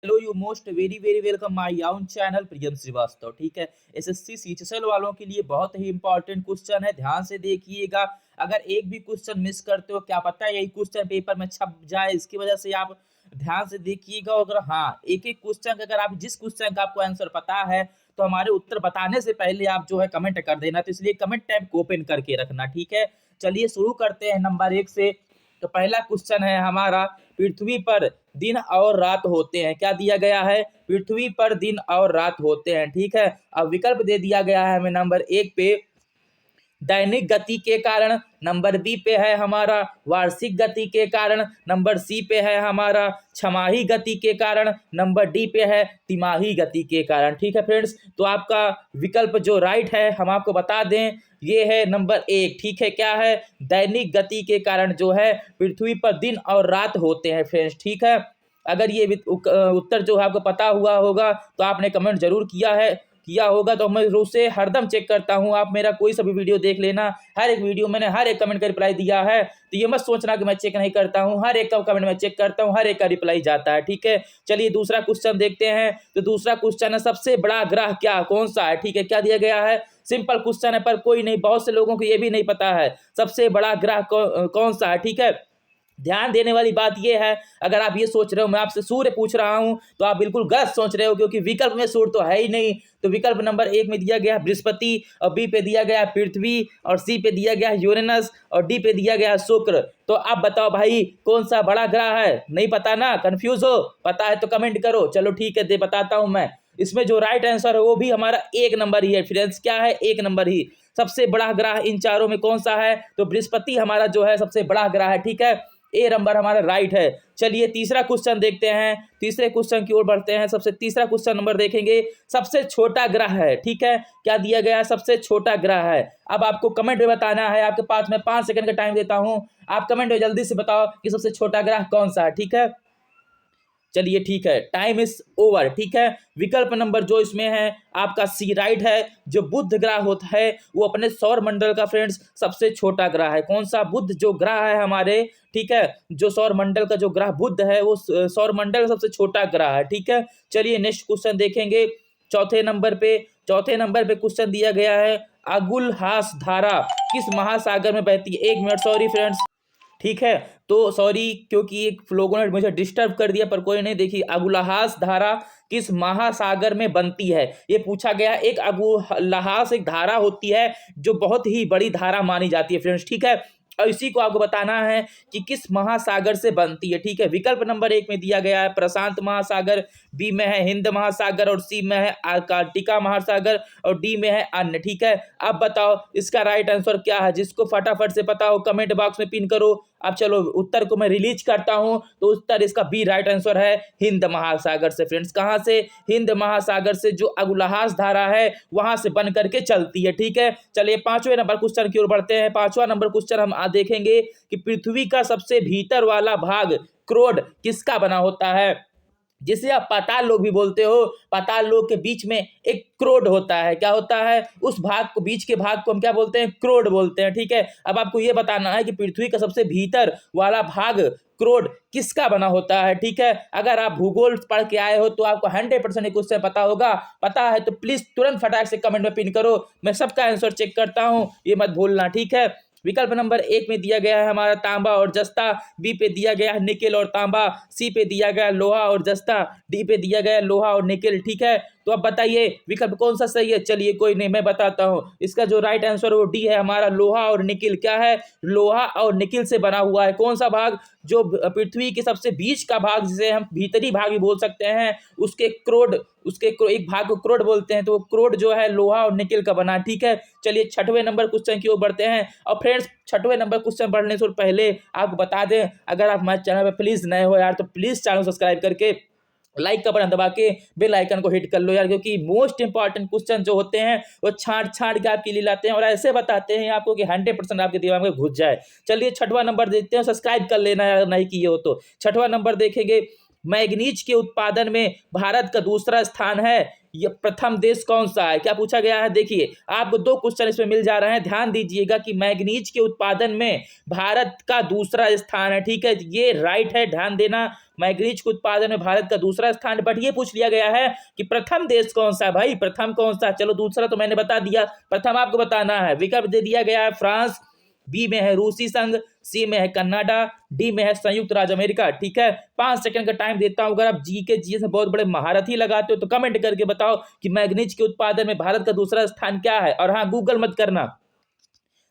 Hello you most very very welcome my own channel Priyam Srivastava. ठीक है, SSC CGL वालों के लिए बहुत ही इंपॉर्टेंट क्वेश्चन है, ध्यान से देखिएगा। अगर एक भी क्वेश्चन मिस करते हो, क्या पता है यही क्वेश्चन पेपर में छप जाए, इसकी वजह से आप ध्यान से देखिएगा। अगर हाँ, एक एक क्वेश्चन अगर आप जिस क्वेश्चन का आपको आंसर पता है तो हमारे उत्तर बताने से पहले आप जो है कमेंट कर देना, तो इसलिए कमेंट टैब को ओपन करके रखना। ठीक है, चलिए शुरू करते हैं नंबर 1 से। तो पहला क्वेश्चन है हमारा, पृथ्वी पर दिन और रात होते हैं। क्या दिया गया है? पृथ्वी पर दिन और रात होते हैं। ठीक है, अब विकल्प दे दिया गया है हमें नंबर 1 पे दैनिक गति के कारण, नंबर बी पे है हमारा वार्षिक गति के कारण, नंबर सी पे है हमारा छमाही गति के कारण, नंबर डी पे है तिमाही गति के कारण। ठीक है फ्रेंड्स, तो आपका विकल्प जो राइट है हम आपको बता दें, ये है नंबर 1। ठीक है, क्या है? दैनिक गति के कारण जो है पृथ्वी पर दिन और रात होते हैं फ्रेंड्स। ठीक है, अगर ये उत्तर जो है आपको पता हुआ होगा तो आपने कमेंट जरूर किया होगा, तो मैं रोज से हरदम चेक करता हूं। आप मेरा कोई सा भी वीडियो देख लेना, हर एक वीडियो मैंने हर एक कमेंट का रिप्लाई दिया है, तो ये मत सोचना कि मैं चेक नहीं करता हूं। हर एक का कमेंट मैं चेक करता हूं, हर एक का रिप्लाई जाता है। ठीक है, चलिए दूसरा क्वेश्चन देखते हैं। तो दूसरा क्वेश्चन है, सबसे बड़ा ग्रह क्या कौन सा है? ठीक है, क्या दिया गया है? सिंपल क्वेश्चन है, पर कोई नहीं, बहुत से लोगों को ये भी नहीं पता है सबसे बड़ा ग्रह कौन सा है। ठीक है, ध्यान देने वाली बात यह है, अगर आप ये सोच रहे हो मैं आपसे सूर्य पूछ रहा हूं, तो आप बिल्कुल गलत सोच रहे हो, क्योंकि विकल्प में सूर्य तो है ही नहीं। तो विकल्प नंबर 1 में दिया गया बृहस्पति, और बी पे दिया गया पृथ्वी, और सी पे दिया गया यूरेनस, और डी पे दिया गया शुक्र। तो आप बताओ भाई, कौन सा बड़ा ग्रह है? नहीं पता ना, कंफ्यूज हो? पता है तो कमेंट करो। चलो ठीक है, दे बताता हूं मैं। इसमें जो राइट आंसर है वो भी हमारा 1 नंबर ही है फ्रेंड्स। क्या है? 1 नंबर ही। सबसे बड़ा ग्रह इन चारों में कौन सा है? तो बृहस्पति हमारा जो है सबसे बड़ा ग्रह है। ठीक है, ए नंबर हमारा राइट है। चलिए तीसरा क्वेश्चन देखते हैं, तीसरे क्वेश्चन की ओर बढ़ते हैं। सबसे तीसरा क्वेश्चन नंबर देखेंगे, सबसे छोटा ग्रह है। ठीक है, क्या दिया गया है? सबसे छोटा ग्रह है। अब आपको कमेंट में बताना है, आपके पास मैं 5 सेकंड का टाइम देता हूं, आप कमेंट में जल्दी से बताओ कि सबसे छोटा ग्रह कौन सा है। ठीक है, चलिए ठीक है, टाइम इज ओवर। ठीक है, विकल्प नंबर जो इसमें है आपका सी राइट है। जो बुध ग्रह होता है वो अपने सौर मंडल का फ्रेंड्स सबसे छोटा ग्रह है। कौन सा? बुध जो ग्रह है हमारे, ठीक है, जो सौर मंडल का जो ग्रह बुध है वो सौर मंडल का सबसे छोटा ग्रह है। ठीक है, चलिए नेक्स्ट क्वेश्चन देखेंगे। चौथे नंबर पे क्वेश्चन दिया गया है, अगुलहास धारा किस महासागर में बहती है? 1 मिनट, सॉरी फ्रेंड्स। ठीक है, तो सॉरी, क्योंकि एक लोगों ने मुझे डिस्टर्ब कर दिया, पर कोई नहीं। देखिए, अगुलहास धारा किस महासागर में बनती है, ये पूछा गया। एक अगुलहास एक धारा होती है जो बहुत ही बड़ी धारा मानी जाती है फ्रेंड्स। ठीक है, और इसी को आपको बताना है कि किस महासागर से बनती है। ठीक है, विकल्प नंबर 1 में दिया गया है प्रशांत महासागर, बी में है हिंद महासागर, और सी में है आर्कटिका महासागर, और डी में है अन्य। ठीक है, अब बताओ इसका राइट आंसर क्या है? जिसको फटाफट से पता हो कमेंट बॉक्स में पिन करो। अब चलो उत्तर को मैं रिलीज करता हूं, तो उत्तर इसका बी राइट आंसर है, हिंद महासागर से फ्रेंड्स। कहां से? हिंद महासागर से जो अगुलहास धारा है वहां से बन करके चलती है। ठीक है, चलिए 5वें नंबर क्वेश्चन की ओर बढ़ते हैं। 5वां नंबर क्वेश्चन हम देखेंगे कि पृथ्वी का सबसे भीतर वाला भाग क्रोड किसका बना होता है? जिसे आप पाताल लोक भी बोलते हो। पाताल लोक के बीच में एक क्रोड होता है। क्या होता है? उस भाग को, बीच के भाग को हम क्या बोलते हैं? क्रोड बोलते हैं। ठीक है, अब आपको यह बताना है कि पृथ्वी का सबसे भीतर वाला भाग क्रोड किसका बना होता है। ठीक है, अगर आप भूगोल पढ़ के आए हो तो आपको 100% क्वेश्चन पता होगा। पता है तो प्लीज तुरंत फटाक से कमेंट में पिन करो, मैं सबका आंसर चेक करता हूं, ये मत भूलना। ठीक है, विकल्प नंबर 1 में दिया गया है हमारा तांबा और जस्ता, बी पे दिया गया है निकेल और तांबा, सी पे दिया गया लोहा और जस्ता, डी पे दिया गया लोहा और निकेल। ठीक है, तो अब बताइए विकल्प कौन सा सही है? चलिए कोई नहीं, मैं बताता हूं। इसका जो राइट आंसर वो डी है हमारा, लोहा और निकेल। क्या है? लोहा और निकेल से बना हुआ है। कौन सा भाग? जो पृथ्वी के सबसे बीच का भाग, जिसे हम भीतरी भाग भी बोल सकते हैं, उसके एक भाग को क्रोड बोलते हैं। तो वो क्रोड जो है लोहा और निकेल का बना। ठीक है, चलिए 6वें नंबर क्वेश्चन की ओर बढ़ते हैं। और फ्रेंड्स, 6वें नंबर क्वेश्चन बढ़ने से पहले आपको बता दें, अगर आप हमारे चैनल पर प्लीज नए हो यार, तो प्लीज चैनल सब्सक्राइब करके लाइक का बटन दबा के बेल आइकन को हिट कर लो यार, क्योंकि मोस्ट इंपॉर्टेंट क्वेश्चन जो होते हैं वो छांट छांट के आपके लिए लाते हैं, और ऐसे बताते हैं आपको कि 100% आपके दिमाग में घुस जाए। चलिए 6वां नंबर देखते हैं, सब्सक्राइब कर लेना यार नहीं किए हो तो। 6वां नंबर देखेंगे, मैग्नीज के उत्पादन में भारत का दूसरा स्थान है, ये प्रथम देश कौन सा है? क्या पूछा गया है? देखिए आपको 2 क्वेश्चन इसमें मिल जा रहे हैं। ध्यान दीजिएगा कि मैग्नीज के उत्पादन में भारत का दूसरा स्थान है, ठीक है, ये राइट है, ध्यान देना। मैग्नीज के उत्पादन में भारत का दूसरा स्थान, बट ये पूछ लिया गया है कि प्रथम देश कौन सा है भाई, प्रथम कौन सा? चलो दूसरा तो मैंने बता दिया, प्रथम आपको बताना है। विकल्प दे दिया गया है फ्रांस, बी में है रूसी संघ, सी में है कनाडा, डी में है संयुक्त राज्य अमेरिका, ठीक है। 5 सेकंड का टाइम देता हूं। अगर आप जी के जीएस में बहुत बड़े महारथी लगाते हो तो कमेंट करके बताओ कि मैग्नीज के उत्पादन में भारत का दूसरा स्थान क्या है। और हाँ, गूगल मत करना,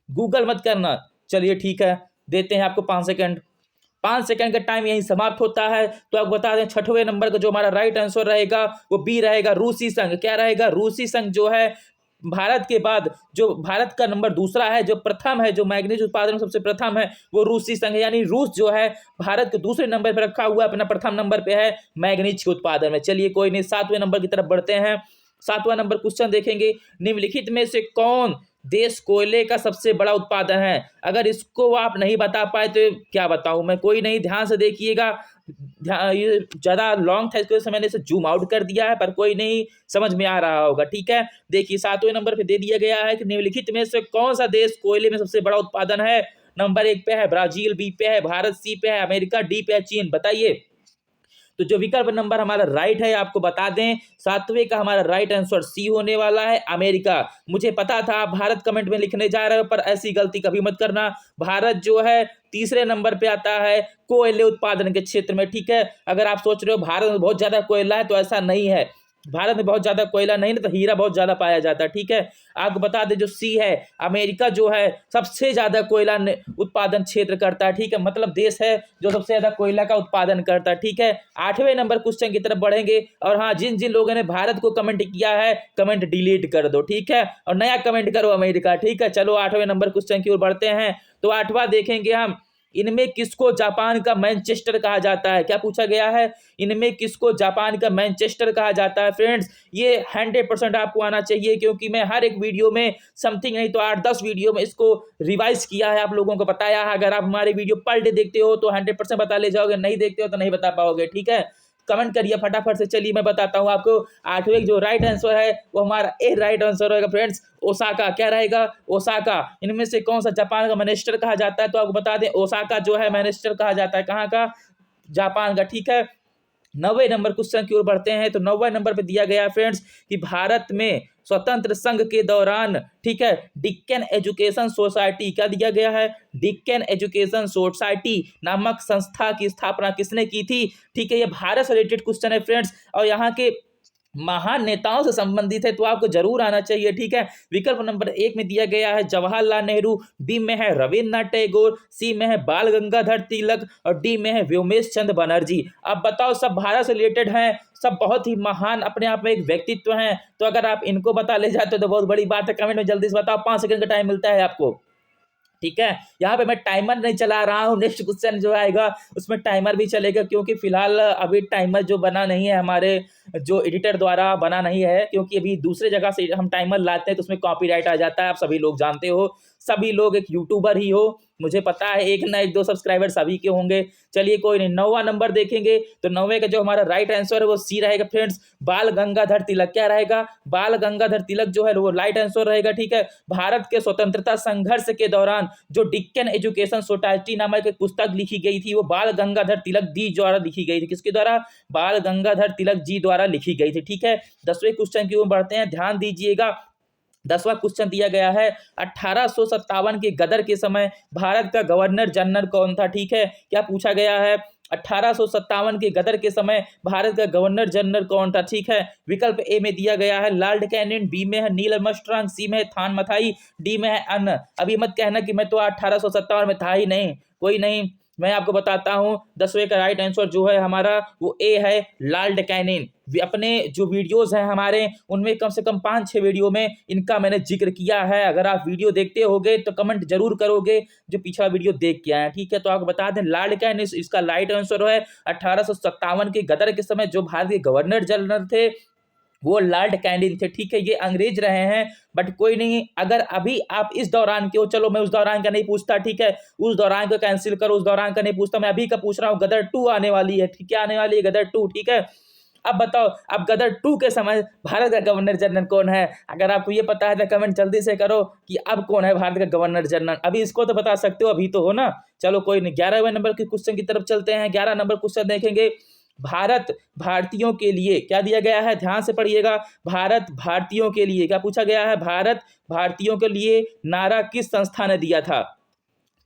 गूगल मत करना। चलिए ठीक है, देते हैं आपको 5 सेकंड। 5 सेकंड का टाइम यहीं समाप्त होता है। तो आप बता दें छठवें नंबर का जो हमारा राइट आंसर रहेगा वो बी रहेगा, रूसी संघ। क्या रहेगा? रूसी संघ जो है भारत के बाद जो भारत का नंबर दूसरा है, जो प्रथम है, जो मैग्नीज उत्पादन में सबसे प्रथम है वो रूसी संघ है। यानी रूस जो है भारत के दूसरे नंबर पर रखा हुआ है, अपना प्रथम नंबर पे है मैग्नीज के उत्पादन में। चलिए कोई नहीं, 7वें नंबर की तरफ बढ़ते हैं। 7वां नंबर क्वेश्चन देखेंगे, निम्नलिखित में से कौन देश कोयले का सबसे बड़ा उत्पादन है? अगर इसको आप नहीं बता पाए तो क्या बताऊं मैं, कोई नहीं, ध्यान से देखिएगा। ये ज्यादा लॉन्ग था, इसकी वजह से मैंने इसे जूम आउट कर दिया है, पर कोई नहीं, समझ में आ रहा होगा, ठीक है। देखिए 7वें नंबर पे दे दिया गया है कि निम्नलिखित में से कौन सा देश कोयले में सबसे बड़ा उत्पादन है? नंबर 1 पे है ब्राजील, बी पे है भारत, सी पे है अमेरिका, डी पे है चीन। बताइए। तो जो विकल्प नंबर हमारा राइट है, आपको बता दें 7वें का हमारा राइट आंसर सी होने वाला है, अमेरिका। मुझे पता था आप भारत कमेंट में लिखने जा रहे हो, पर ऐसी गलती कभी मत करना। भारत जो है तीसरे नंबर पे आता है कोयले उत्पादन के क्षेत्र में, ठीक है। अगर आप सोच रहे हो भारत में बहुत ज्यादा कोयला है, तो ऐसा नहीं है। भारत में बहुत ज्यादा कोयला नहीं, तो हीरा बहुत ज्यादा पाया जाता है, ठीक है। आपको बता दें जो सी है, अमेरिका जो है सबसे ज्यादा कोयला उत्पादन क्षेत्र करता है, ठीक है, मतलब देश है जो सबसे ज्यादा कोयला का उत्पादन करता है, ठीक है। 8वें नंबर क्वेश्चन की तरफ बढ़ेंगे। और हाँ, जिन जिन लोगों ने भारत को कमेंट किया है, कमेंट डिलीट कर दो, ठीक है, और नया कमेंट करो अमेरिका, ठीक है। चलो 8वें नंबर क्वेश्चन की ओर बढ़ते हैं। तो 8वां देखेंगे हम, इनमें किसको जापान का मैनचेस्टर कहा जाता है? क्या पूछा गया है? इनमें किसको जापान का मैनचेस्टर कहा जाता है? फ्रेंड्स ये 100% आपको आना चाहिए, क्योंकि मैं हर एक वीडियो में समथिंग नहीं तो 8-10 वीडियो में इसको रिवाइज किया है, आप लोगों को बताया है। अगर आप हमारे वीडियो पर डे देखते हो तो 100% बता ले जाओगे, नहीं देखते हो तो नहीं बता पाओगे, ठीक है। कमेंट करिए फटाफट से। चलिए मैं बताता हूँ आपको। 8वें जो राइट आंसर है वो हमारा ए राइट आंसर रहेगा फ्रेंड्स, ओसाका। क्या रहेगा? ओसाका। इनमें से कौन सा जापान का मैनचेस्टर कहा जाता है? तो आपको बता दें ओसाका जो है मैनचेस्टर कहा जाता है, कहाँ का? जापान का, ठीक है। 9वें नंबर क्वेश्चन की ओर बढ़ते हैं। तो 9वें नंबर पे दिया गया है फ्रेंड्स कि भारत में स्वतंत्र संघ के दौरान, ठीक है, डिक्कन एजुकेशन सोसाइटी, क्या दिया गया है? डिक्कन एजुकेशन सोसाइटी नामक संस्था की स्थापना किसने की थी? ठीक है, ये भारत से रिलेटेड क्वेश्चन है फ्रेंड्स, और यहाँ के महान नेताओं से संबंधित है, तो आपको जरूर आना चाहिए, ठीक है। विकल्प नंबर 1 में दिया गया है जवाहरलाल नेहरू, बी में है रविन्द्रनाथ टैगोर, सी में है बाल गंगाधर तिलक, और डी में है व्योमेश चंद्र बनर्जी। अब बताओ, सब भारत से रिलेटेड हैं, सब बहुत ही महान अपने आप में एक व्यक्तित्व हैं। तो अगर आप इनको बता ले जाते हो तो बहुत बड़ी बात है। कमेंट में जल्दी से बताओ, 5 सेकंड का टाइम मिलता है आपको, ठीक है। यहाँ पे मैं टाइमर नहीं चला रहा हूँ, नेक्स्ट क्वेश्चन जो आएगा उसमें टाइमर भी चलेगा, क्योंकि फिलहाल अभी टाइमर जो बना नहीं है, हमारे जो एडिटर द्वारा बना नहीं है, क्योंकि अभी दूसरे जगह से हम टाइमर लाते हैं तो उसमें कॉपीराइट आ जाता है। आप सभी लोग जानते हो, सभी लोग एक यूट्यूबर ही हो, मुझे पता है, एक ना एक दो सब्सक्राइबर सभी के होंगे। चलिए कोई नहीं, 9वां नंबर देखेंगे। तो 9वें का जो हमारा राइट आंसर है वो सी रहेगा फ्रेंड्स, बाल गंगाधर तिलक। क्या रहेगा? बाल गंगाधर तिलक जो है वो राइट आंसर रहेगा, ठीक है। भारत के स्वतंत्रता संघर्ष के दौरान जो डिक्कन एजुकेशन सोसाइटी नामक एक पुस्तक लिखी गई थी, वो बाल गंगाधर तिलक जी द्वारा लिखी गई थी। किसके द्वारा? बाल गंगाधर तिलक जी द्वारा लिखी गई थी, ठीक है। 10वें क्वेश्चन की ओर बढ़ते हैं, ध्यान दीजिएगा। 10वां क्वेश्चन दिया गया है, 1857 के गदर के समय भारत का गवर्नर जनरल कौन था? ठीक है, क्या पूछा गया है? 1857 के गदर के समय भारत का गवर्नर जनरल कौन था? ठीक है, विकल्प ए में दिया गया है लॉर्ड कैनिंग, बी में है नील आर्मस्ट्रांग, सी में है थान मथाई, डी में है अन्न। अभी मत कहना कि मैं तो 1857 में था ही नहीं, कोई नहीं, मैं आपको बताता हूं। 10वें का राइट आंसर जो है हमारा वो ए है, लॉर्ड कैनिंग। अपने जो वीडियोस हैं हमारे, उनमें कम से कम 5-6 वीडियो में इनका मैंने जिक्र किया है। अगर आप वीडियो देखते होगे तो कमेंट जरूर करोगे जो पिछला वीडियो देख के आए, ठीक है। तो आपको बता दें लॉर्ड कैनिंग इसका राइट आंसर है। 1857 के गदर के समय जो भारत के गवर्नर जनरल थे वो लॉर्ड कैनिंग थे, ठीक है, ये अंग्रेज रहे हैं, बट कोई नहीं। अगर अभी आप इस दौरान के हो, चलो मैं उस दौरान का नहीं पूछता, ठीक है, उस दौरान को कैंसिल करो, उस दौरान का नहीं पूछता, मैं अभी का पूछ रहा हूँ। गदर 2 आने वाली है, ठीक है, आने वाली है गदर 2, ठीक है। अब बताओ, अब गदर 2 के समय भारत का गवर्नर जनरल कौन है? अगर आपको ये पता है तो कमेंट जल्दी से करो कि अब कौन है भारत का गवर्नर जनरल। अभी इसको तो बता सकते हो, अभी तो हो ना। चलो कोई नहीं, 11वें नंबर के क्वेश्चन की तरफ चलते हैं। 11 नंबर क्वेश्चन देखेंगे। भारत भारतीयों के लिए क्या दिया गया है, ध्यान से पढ़िएगा। भारत भारतीयों के लिए क्या पूछा गया है? भारत भारतीयों के लिए नारा किस संस्था ने दिया था?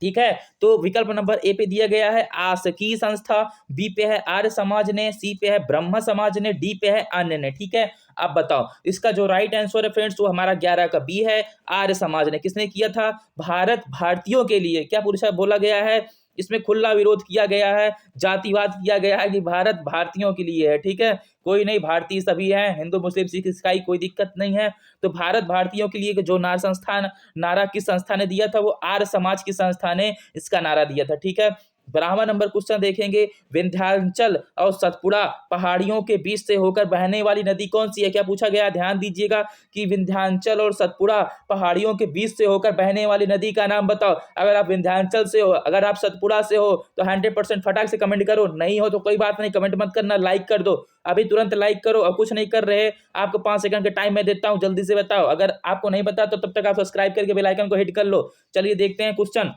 ठीक है, तो विकल्प नंबर ए पे दिया गया है आसकी संस्था, बी पे है आर्य समाज ने, सी पे है ब्रह्म समाज ने, डी पे है अन्य ने। ठीक है, अब बताओ इसका जो राइट आंसर है फ्रेंड्स वो हमारा 11 का बी है, आर्य समाज ने। किसने किया था? भारत भारतीयों के लिए क्या पूछा बोला गया है? इसमें खुला विरोध किया गया है, जातिवाद किया गया है कि भारत भारतीयों के लिए है। ठीक है, कोई नहीं, भारतीय सभी हैं, हिंदू मुस्लिम सिख ईसाई कोई दिक्कत नहीं है। तो भारत भारतीयों के लिए जो नारा किस संस्था ने दिया था? वो आर्य समाज की संस्था ने इसका नारा दिया था। ठीक है, 12वां नंबर क्वेश्चन देखेंगे। विंध्याचल और सतपुड़ा पहाड़ियों के बीच से होकर बहने वाली नदी कौन सी है? क्या पूछा गया? ध्यान दीजिएगा कि विंध्याचल और सतपुड़ा पहाड़ियों के बीच से होकर बहने वाली नदी का नाम बताओ। अगर आप विंध्याचल से हो, अगर आप सतपुड़ा से हो तो 100% फटाक से कमेंट करो, नहीं हो तो कोई बात नहीं, कमेंट मत करना, लाइक कर दो। अभी तुरंत लाइक करो, और कुछ नहीं कर रहे आपको 5 सेकंड का टाइम मैं देता हूं, जल्दी से बताओ। अगर आपको नहीं पता तो तब तक आप सब्सक्राइब करके बेल आइकन को हिट कर लो। चलिए देखते हैं क्वेश्चन।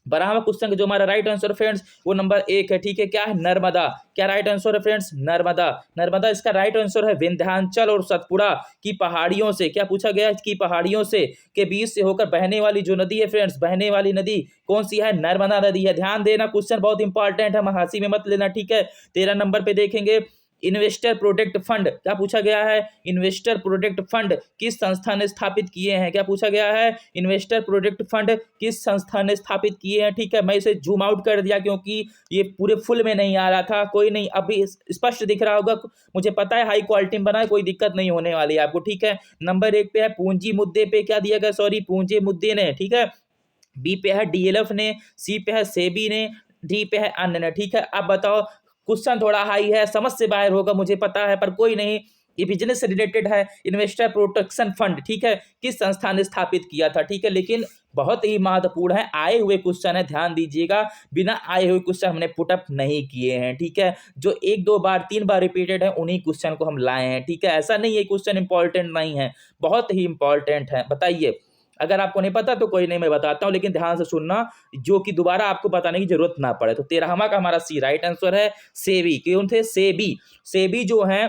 12वां क्वेश्चन का जो हमारा राइट आंसर फ्रेंड्स वो नंबर 1 है। ठीक है, क्या है? नर्मदा। क्या राइट आंसर है फ्रेंड्स? नर्मदा। नर्मदा इसका राइट आंसर है। विंध्याचल और सतपुड़ा की पहाड़ियों से, क्या पूछा गया है? कि पहाड़ियों से के बीच से होकर बहने वाली जो नदी है फ्रेंड्स, बहने वाली नदी कौन सी है? नर्मदा नदी है। ध्यान देना, क्वेश्चन बहुत इंपॉर्टेंट है, हंसी में मत लेना। ठीक है, 13 नंबर पे देखेंगे। इन्वेस्टर प्रोटेक्ट फंड, क्या पूछा गया है? इन्वेस्टर प्रोटेक्ट फंड किस संस्था ने स्थापित किए हैं? क्या पूछा गया है? इन्वेस्टर प्रोटेक्ट फंड किस संस्था ने स्थापित किए हैं? ठीक है, मैं इसे जूम आउट कर दिया क्योंकि ये पूरे फुल में नहीं आ रहा था। कोई नहीं, अभी स्पष्ट दिख रहा होगा, मुझे पता है हाई क्वालिटी में बना है, कोई दिक्कत नहीं होने वाली है आपको। ठीक है, नंबर 1 पे है पूंजी मुद्दे पे क्या दिया गया? सॉरी, पूंजी मुद्दे ने। ठीक है, बी पे है डीएलएफ ने, सी पे है सेबी ने, डी पे है अन्य ने। ठीक है, अब बताओ, क्वेश्चन थोड़ा हाई है, समझ से बाहर होगा मुझे पता है, पर कोई नहीं, ये बिजनेस से रिलेटेड है। इन्वेस्टर प्रोटेक्शन फंड, ठीक है, किस संस्था ने स्थापित किया था? ठीक है, लेकिन बहुत ही महत्वपूर्ण है, आए हुए क्वेश्चन है, ध्यान दीजिएगा। बिना आए हुए क्वेश्चन हमने पुटअप नहीं किए हैं। ठीक है, जो 1 2 बार 3 बार रिपीटेड है उन्हीं क्वेश्चन को हम लाए हैं। ठीक है, ऐसा नहीं है क्वेश्चन इंपॉर्टेंट नहीं है, बहुत ही इंपॉर्टेंट है। बताइए, अगर आपको नहीं पता तो कोई नहीं, मैं बताता हूं, लेकिन ध्यान से सुनना, जो कि दोबारा आपको बताने की जरूरत ना पड़े। तो 13वां का हमारा सी राइट आंसर है। सेबी, कौन थे? सेबी। सेबी जो है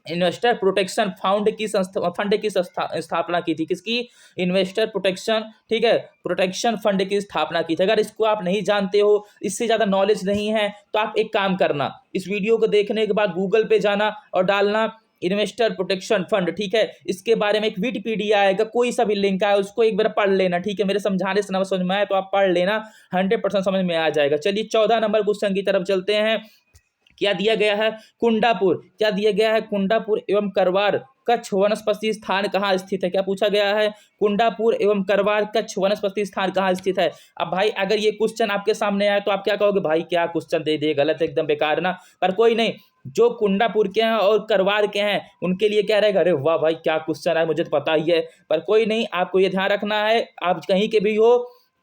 इन्वेस्टर प्रोटेक्शन फंड की स्थापना की थी। किसकी? इन्वेस्टर प्रोटेक्शन, ठीक है, प्रोटेक्शन फंड की स्थापना की थी। अगर इसको आप नहीं जानते हो, इससे ज्यादा नॉलेज नहीं है, तो आप एक काम करना, इस वीडियो को देखने के बाद गूगल पे जाना और डालना इन्वेस्टर प्रोटेक्शन फंड। ठीक है, इसके बारे में एक विकिपीडिया आएगा, कोई सा भी लिंक आए उसको एक बार पढ़ लेना। ठीक है, मेरे समझाने से ना समझ में आए तो आप पढ़ लेना, 100% समझ में आ जाएगा। चलिए 14 नंबर क्वेश्चन की तरफ चलते हैं। क्या दिया गया है? कुंडापुर। क्या दिया गया है? कुंडापुर एवं करवार कच्छ वनस्पति स्थान कहाँ स्थित है? क्या पूछा गया है? कुंडापुर एवं करवार कच्छ वनस्पति स्थान कहाँ स्थित है? अब भाई अगर ये क्वेश्चन आपके सामने आए तो आप क्या कहोगे? भाई क्या क्वेश्चन दे दिए, गलत, एकदम बेकार ना। पर कोई नहीं, जो कुंडापुर के हैं और करवार के हैं उनके लिए क्या रहेगा? अरे वाह भाई क्या क्वेश्चन है, मुझे तो पता ही है। पर कोई नहीं, आपको ये ध्यान रखना है, आप कहीं के भी हो,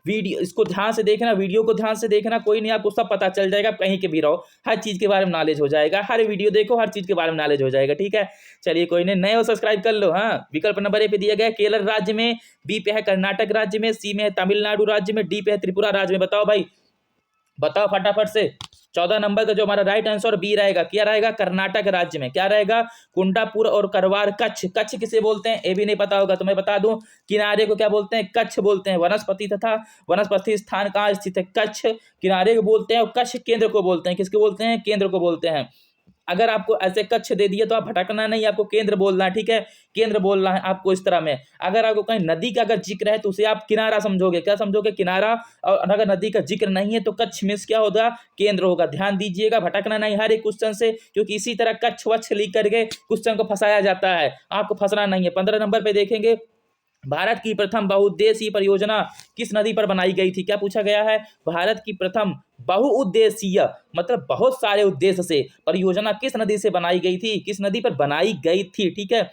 वीडियो इसको ध्यान से देखना, वीडियो को ध्यान से देखना, कोई नहीं, आपको सब पता चल जाएगा, कहीं के भी रहो, हर चीज के बारे में नॉलेज हो जाएगा। हर वीडियो देखो, हर चीज के बारे में नॉलेज हो जाएगा। ठीक है, चलिए कोई नहीं, नए हो सब्सक्राइब कर लो। हाँ, विकल्प नंबर ए पे दिया गया केरल राज्य में, बी पे है कर्नाटक राज्य में, सी में है तमिलनाडु राज्य में, डी पे है त्रिपुरा राज्य में। बताओ भाई, बताओ फटाफट से। 14 नंबर का जो हमारा राइट आंसर बी रहेगा। क्या रहेगा? कर्नाटक राज्य में। क्या रहेगा? कुंडापुर और करवार कच्छ। कच्छ किसे बोलते हैं ये भी नहीं पता होगा तो मैं बता दूं, किनारे को क्या बोलते हैं? कच्छ बोलते हैं। वनस्पति तथा वनस्पति स्थान कहाँ स्थित है? कच्छ किनारे को बोलते हैं, और कच्छ केंद्र को बोलते हैं। किसको बोलते हैं? केंद्र को बोलते हैं। अगर आपको ऐसे कच्छ दे दिए तो आप भटकना नहीं, आपको केंद्र बोलना है। ठीक है, केंद्र बोलना है आपको इस तरह में। अगर आपको कहीं नदी का अगर जिक्र है तो उसे आप किनारा समझोगे। क्या समझोगे? किनारा। और अगर नदी का जिक्र नहीं है तो कच्छ मींस क्या होगा? केंद्र होगा। ध्यान दीजिएगा, भटकना नहीं हर एक क्वेश्चन से, क्योंकि इसी तरह कच्छ वच्छ लिख करके क्वेश्चन को फंसाया जाता है, आपको फंसना नहीं है। 15 नंबर पे देखेंगे, भारत की प्रथम बहुउद्देशीय परियोजना किस नदी पर बनाई गई थी? क्या पूछा गया है? भारत की प्रथम बहुउद्देशीय मतलब बहुत सारे उद्देश्य से परियोजना किस नदी से बनाई गई थी? किस नदी पर बनाई गई थी? ठीक है।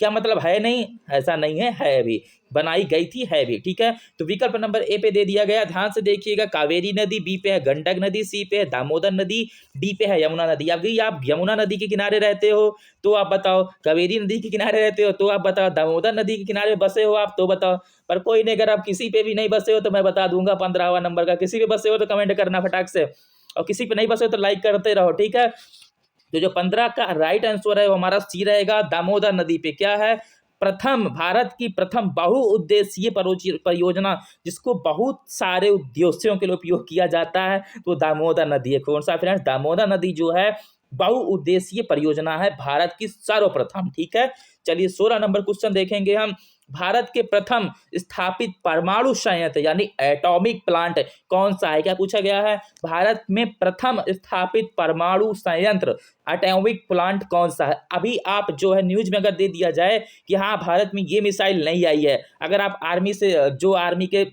क्या मतलब है नहीं? ऐसा नहीं है, है भी। बनाई गई थी, है भी। ठीक है। तो विकल्प नंबर ए पे दे दिया गया, ध्यान से देखिएगा। कावेरी नदी, बी पे है गंडक नदी, सी पे है दामोदर नदी, डी पे है यमुना नदी। अभी आप यमुना नदी के किनारे रहते हो तो आप बताओ, कावेरी नदी के किनारे रहते हो तो आप बताओ, दामोदर नदी के किनारे बसे हो आप तो बताओ। पर कोई नहीं, अगर आप किसी पे भी नहीं बसे हो तो मैं बता दूंगा 15वां नंबर का। किसी पे बसे हो तो कमेंट करना फटाक से, और किसी पे नहीं बसे हो तो लाइक करते रहो। ठीक है। तो जो 15 का राइट आंसर है वो हमारा सी रहेगा, दामोदर नदी पे क्या है? प्रथम, भारत की प्रथम बहुउद्देशीय परियोजना जिसको बहुत सारे उद्देश्यों के लिए उपयोग किया जाता है तो दामोदर नदी है। कौन सा फ्रेंड्स? दामोदर नदी जो है बहुउद्देशीय परियोजना है भारत की सर्वप्रथम। ठीक है। चलिए 16 नंबर क्वेश्चन देखेंगे हम। भारत के प्रथम स्थापित परमाणु संयंत्र यानी एटॉमिक प्लांट कौन सा है? क्या पूछा गया है? भारत में प्रथम स्थापित परमाणु संयंत्र एटॉमिक प्लांट कौन सा है? अभी आप जो है न्यूज में अगर दे दिया जाए कि हाँ भारत में ये मिसाइल नहीं आई है, अगर आप आर्मी से, जो आर्मी के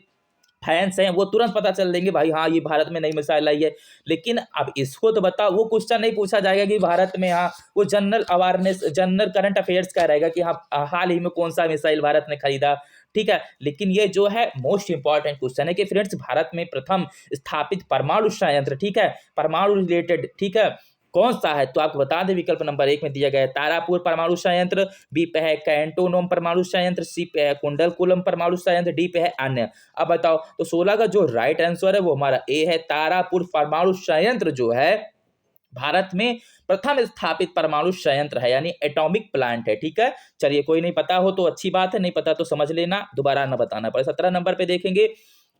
फैंस हैं वो तुरंत पता चल देंगे भाई हाँ ये भारत में नई मिसाइल आई है। लेकिन अब इसको तो बताओ, वो क्वेश्चन नहीं पूछा जाएगा कि भारत में, हाँ वो general awareness, general current affairs का रहेगा कि हाँ हाल ही में कौन सा मिसाइल भारत ने खरीदा। ठीक है। लेकिन ये जो है मोस्ट इंपॉर्टेंट क्वेश्चन है कि फ्रेंड्स भारत में प्रथम स्थापित परमाणु संयंत्र, ठीक है, परमाणु रिलेटेड, ठीक है, कौन सा है? तो आपको बता दें, विकल्प नंबर 1 में दिया गया है तारापुर परमाणु संयंत्र, बी पे है कैंटोनोम परमाणु संयंत्र, सी पे है कुंडलकुलम परमाणु संयंत्र, डी पे है अन्य। अब बताओ, तो 16 का जो राइट आंसर है वो हमारा ए है, तारापुर परमाणु संयंत्र जो है भारत में प्रथम स्थापित परमाणु संयंत्र है, यानी एटॉमिक प्लांट है। ठीक है। चलिए, कोई नहीं पता हो तो अच्छी बात है, नहीं पता तो समझ लेना, दोबारा ना बताना पड़े। 17 नंबर पे देखेंगे,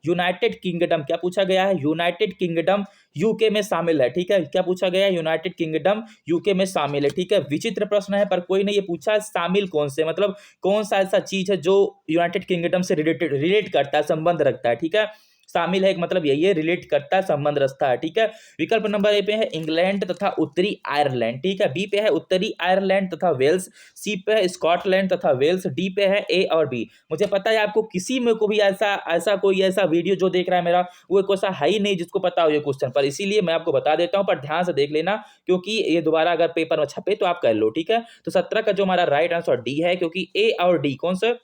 यूनाइटेड किंगडम, क्या पूछा गया है? यूनाइटेड किंगडम यूके में शामिल है। ठीक है। क्या पूछा गया है? यूनाइटेड किंगडम यूके में शामिल है। ठीक है। विचित्र प्रश्न है पर कोई नहीं, ये पूछा है शामिल कौन से, मतलब कौन सा ऐसा चीज है जो यूनाइटेड किंगडम से रिलेट करता है, संबंध रखता है। ठीक है। शामिल है एक मतलब यही है, रिलेट करता है, संबंध रखता है। ठीक है। विकल्प नंबर ए पे है इंग्लैंड तथा उत्तरी आयरलैंड। ठीक है। बी पे है उत्तरी आयरलैंड तथा वेल्स, सी पे है स्कॉटलैंड तथा वेल्स, डी पे है ए और बी। मुझे पता है आपको किसी में को भी ऐसा ऐसा कोई ऐसा वीडियो जो देख रहा है मेरा, वो एक ऐसा है ही नहीं जिसको पता हो ये क्वेश्चन, पर इसीलिए मैं आपको बता देता हूं, पर ध्यान से देख लेना क्योंकि ये दोबारा अगर पेपर में छपे तो आप कर लो। ठीक है। तो 17 का जो हमारा राइट आंसर डी है, क्योंकि ए और डी कौन सा,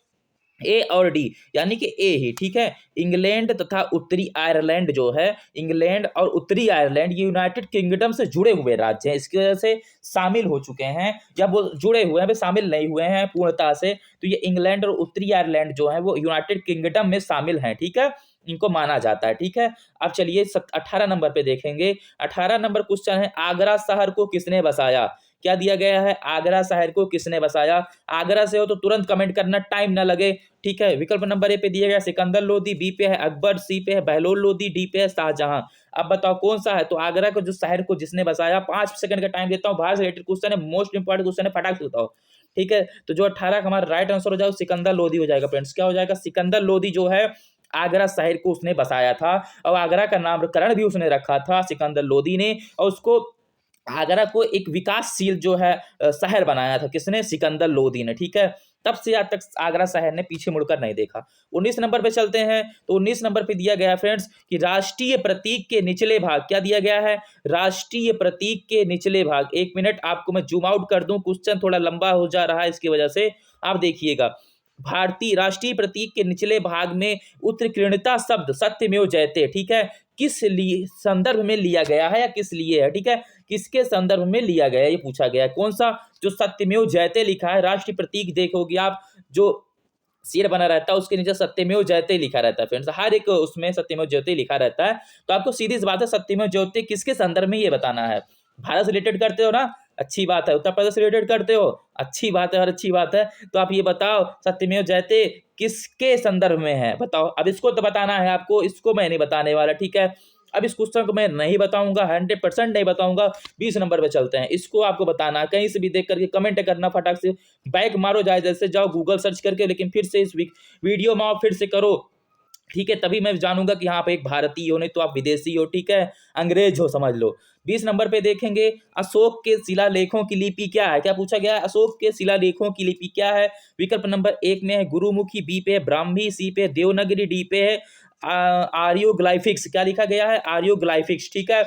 ए और डी यानी कि ए ही। ठीक है। इंग्लैंड तथा उत्तरी आयरलैंड जो है, इंग्लैंड और उत्तरी आयरलैंड ये यूनाइटेड किंगडम से जुड़े हुए राज्य हैं, इसकी वजह से शामिल हो चुके हैं, या वो जुड़े हुए हैं, वे शामिल नहीं हुए हैं पूर्णतः से। तो ये इंग्लैंड और उत्तरी आयरलैंड जो है वो यूनाइटेड किंगडम में शामिल हैं। ठीक है। इनको माना जाता है। ठीक है। अब चलिए 18 नंबर पे देखेंगे। 18 नंबर क्वेश्चन है, आगरा शहर को किसने बसाया? क्या दिया गया है? आगरा शहर को किसने बसाया? आगरा से हो तो तुरंत कमेंट करना, टाइम ना लगे। ठीक है। विकल्प नंबर ए पे दिया गया सिकंदर लोदी, बी पे है अकबर, सी पे है बहलोल लोदी, डी पे है शाहजहां। अब बताओ कौन सा है? तो आगरा को जो शहर को जिसने बसाया, 5 सेकंड का टाइम देता हूँ, बाहर से रिलेटेड क्वेश्चन है, मोस्ट इंपॉर्टेंट क्वेश्चन है, फटाक से बताओ। ठीक है। तो जो 18 का हमारा राइट आंसर हो जाएगा सिकंदर लोदी हो जाएगा फ्रेंड्स। क्या हो जाएगा? सिकंदर लोदी जो है आगरा शहर को उसने बसाया था, और आगरा का नामकरण भी उसने रखा था सिकंदर लोदी ने, और उसको आगरा को एक विकासशील जो है शहर बनाया था। किसने? सिकंदर लोदी ने। ठीक है। तब से आज तक आगरा शहर ने पीछे मुड़कर नहीं देखा। 19 नंबर पे चलते हैं। तो 19 नंबर पे दिया गया है फ्रेंड्स कि राष्ट्रीय प्रतीक के निचले भाग, क्या दिया गया है? राष्ट्रीय प्रतीक के निचले भाग, 1 मिनट आपको मैं जूम आउट कर दूं, क्वेश्चन थोड़ा लंबा हो जा रहा है इसकी वजह से, आप देखिएगा। भारतीय राष्ट्रीय प्रतीक के निचले भाग में उत्कीर्णता शब्द सत्यमेव जयते, ठीक है, किस लिए संदर्भ में लिया गया है या किस लिए है? ठीक है। किसके संदर्भ में लिया गया है ये पूछा गया है। कौन सा? जो सत्यमेव जयते लिखा है, राष्ट्रीय प्रतीक देखोगे आप, जो शेर बना रहता है उसके नीचे सत्यमेव जयते लिखा रहता है फ्रेंड्स, हर एक उसमें सत्यमेव जयते लिखा रहता है। तो आपको सीधी सी बात है, सत्यमेव जयते किसके संदर्भ में ये बताना है। भारत से रिलेटेड करते हो ना, अच्छी बात है। उत्तर प्रदेश से रिलेटेड करते हो, अच्छी बात है, और अच्छी बात है। तो आप ये बताओ सत्यमेव जयते किसके संदर्भ में है, बताओ। अब इसको तो बताना है आपको, इसको मैं नहीं बताने वाला। ठीक है। अब इस क्वेश्चन को मैं नहीं बताऊंगा, 100% नहीं बताऊंगा। 20 नंबर पे चलते हैं, इसको आपको बताना है, कहीं से भी देख करके कमेंट करना, फटाक से बैक मारो, जाए जैसे जाओ गूगल सर्च करके, लेकिन फिर से इस वीडियो में आओ, फिर से करो ठीक है, तभी मैं जानूँगा कि हाँ, आप एक भारतीय हो, नहीं तो आप विदेशी हो, ठीक है? अंग्रेज़ हो समझ लो। 20 नंबर पे देखेंगे, अशोक के शिलालेखों की लिपि क्या है? क्या पूछा गया है? अशोक के शिलालेखों की लिपि क्या है? विकल्प नंबर 1 में है गुरुमुखी, बी पे है ब्राह्मी, सी पे है देवनागरी, डी पे है आर्योग्लाइफिक्स। क्या लिखा गया है? आर्योग्लाइफिक्स, ठीक है?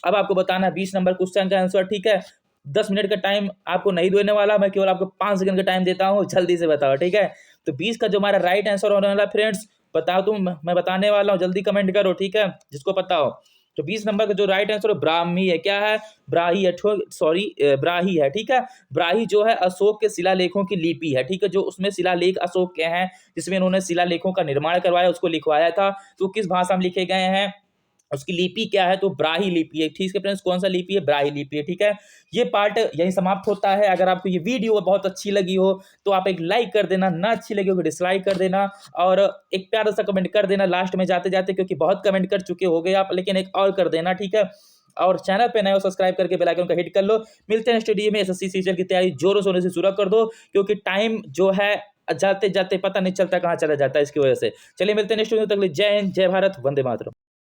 अब आपको बताना है 20 नंबर क्वेश्चन का आंसर, ठीक है? 10 मिनट का टाइम आपको नहीं देने वाला, मैं केवल आपको 5 सेकंड का टाइम देता हूँ, जल्दी से बताओ, ठीक है? तो 20 का जो हमारा राइट आंसर होने वाला है फ्रेंड्स, बताओ तुम, मैं बताने वाला हूँ, जल्दी कमेंट करो, ठीक है? जिसको पता हो। तो 20 नंबर का जो राइट आंसर है ब्राह्मी है। क्या है? ब्राही है, सॉरी ब्राही है, ठीक है? ब्राही जो है अशोक के शिलालेखों की लिपि है, ठीक है? जो उसमें शिलालेख अशोक के हैं, जिसमें उन्होंने शिलालेखों का निर्माण करवाया, उसको लिखवाया था। तो किस भाषा में लिखे गए हैं? उसकी लिपि क्या है? तो ब्राही लिपि है, ठीक है फ्रेंड्स? कौन सा लिपि है? ब्राही लिपि है, ठीक है? ये पार्ट यहीं समाप्त होता है। अगर आपको ये वीडियो बहुत अच्छी लगी हो तो आप एक लाइक कर देना, ना अच्छी लगी हो तो डिसलाइक कर देना और एक प्यारा सा कमेंट कर देना लास्ट में जाते-जाते, क्योंकि बहुत कमेंट कर चुके होगे आप, लेकिन एक और कर देना, ठीक है? और चैनल पे नए हो सब्सक्राइब करके बेल आइकन को हिट कर लो। मिलते हैं स्टूडियो में। एसएससी सीजीएल की तैयारी जोरों-शोरों से शुरू कर दो, क्योंकि टाइम जो है जाते-जाते पता नहीं चलता कहाँ चला जाता है इसकी वजह से। चलिए मिलते हैं नेक्स्ट वीडियो, तक के लिए जय हिंद, जय भारत, वंदे मातरम।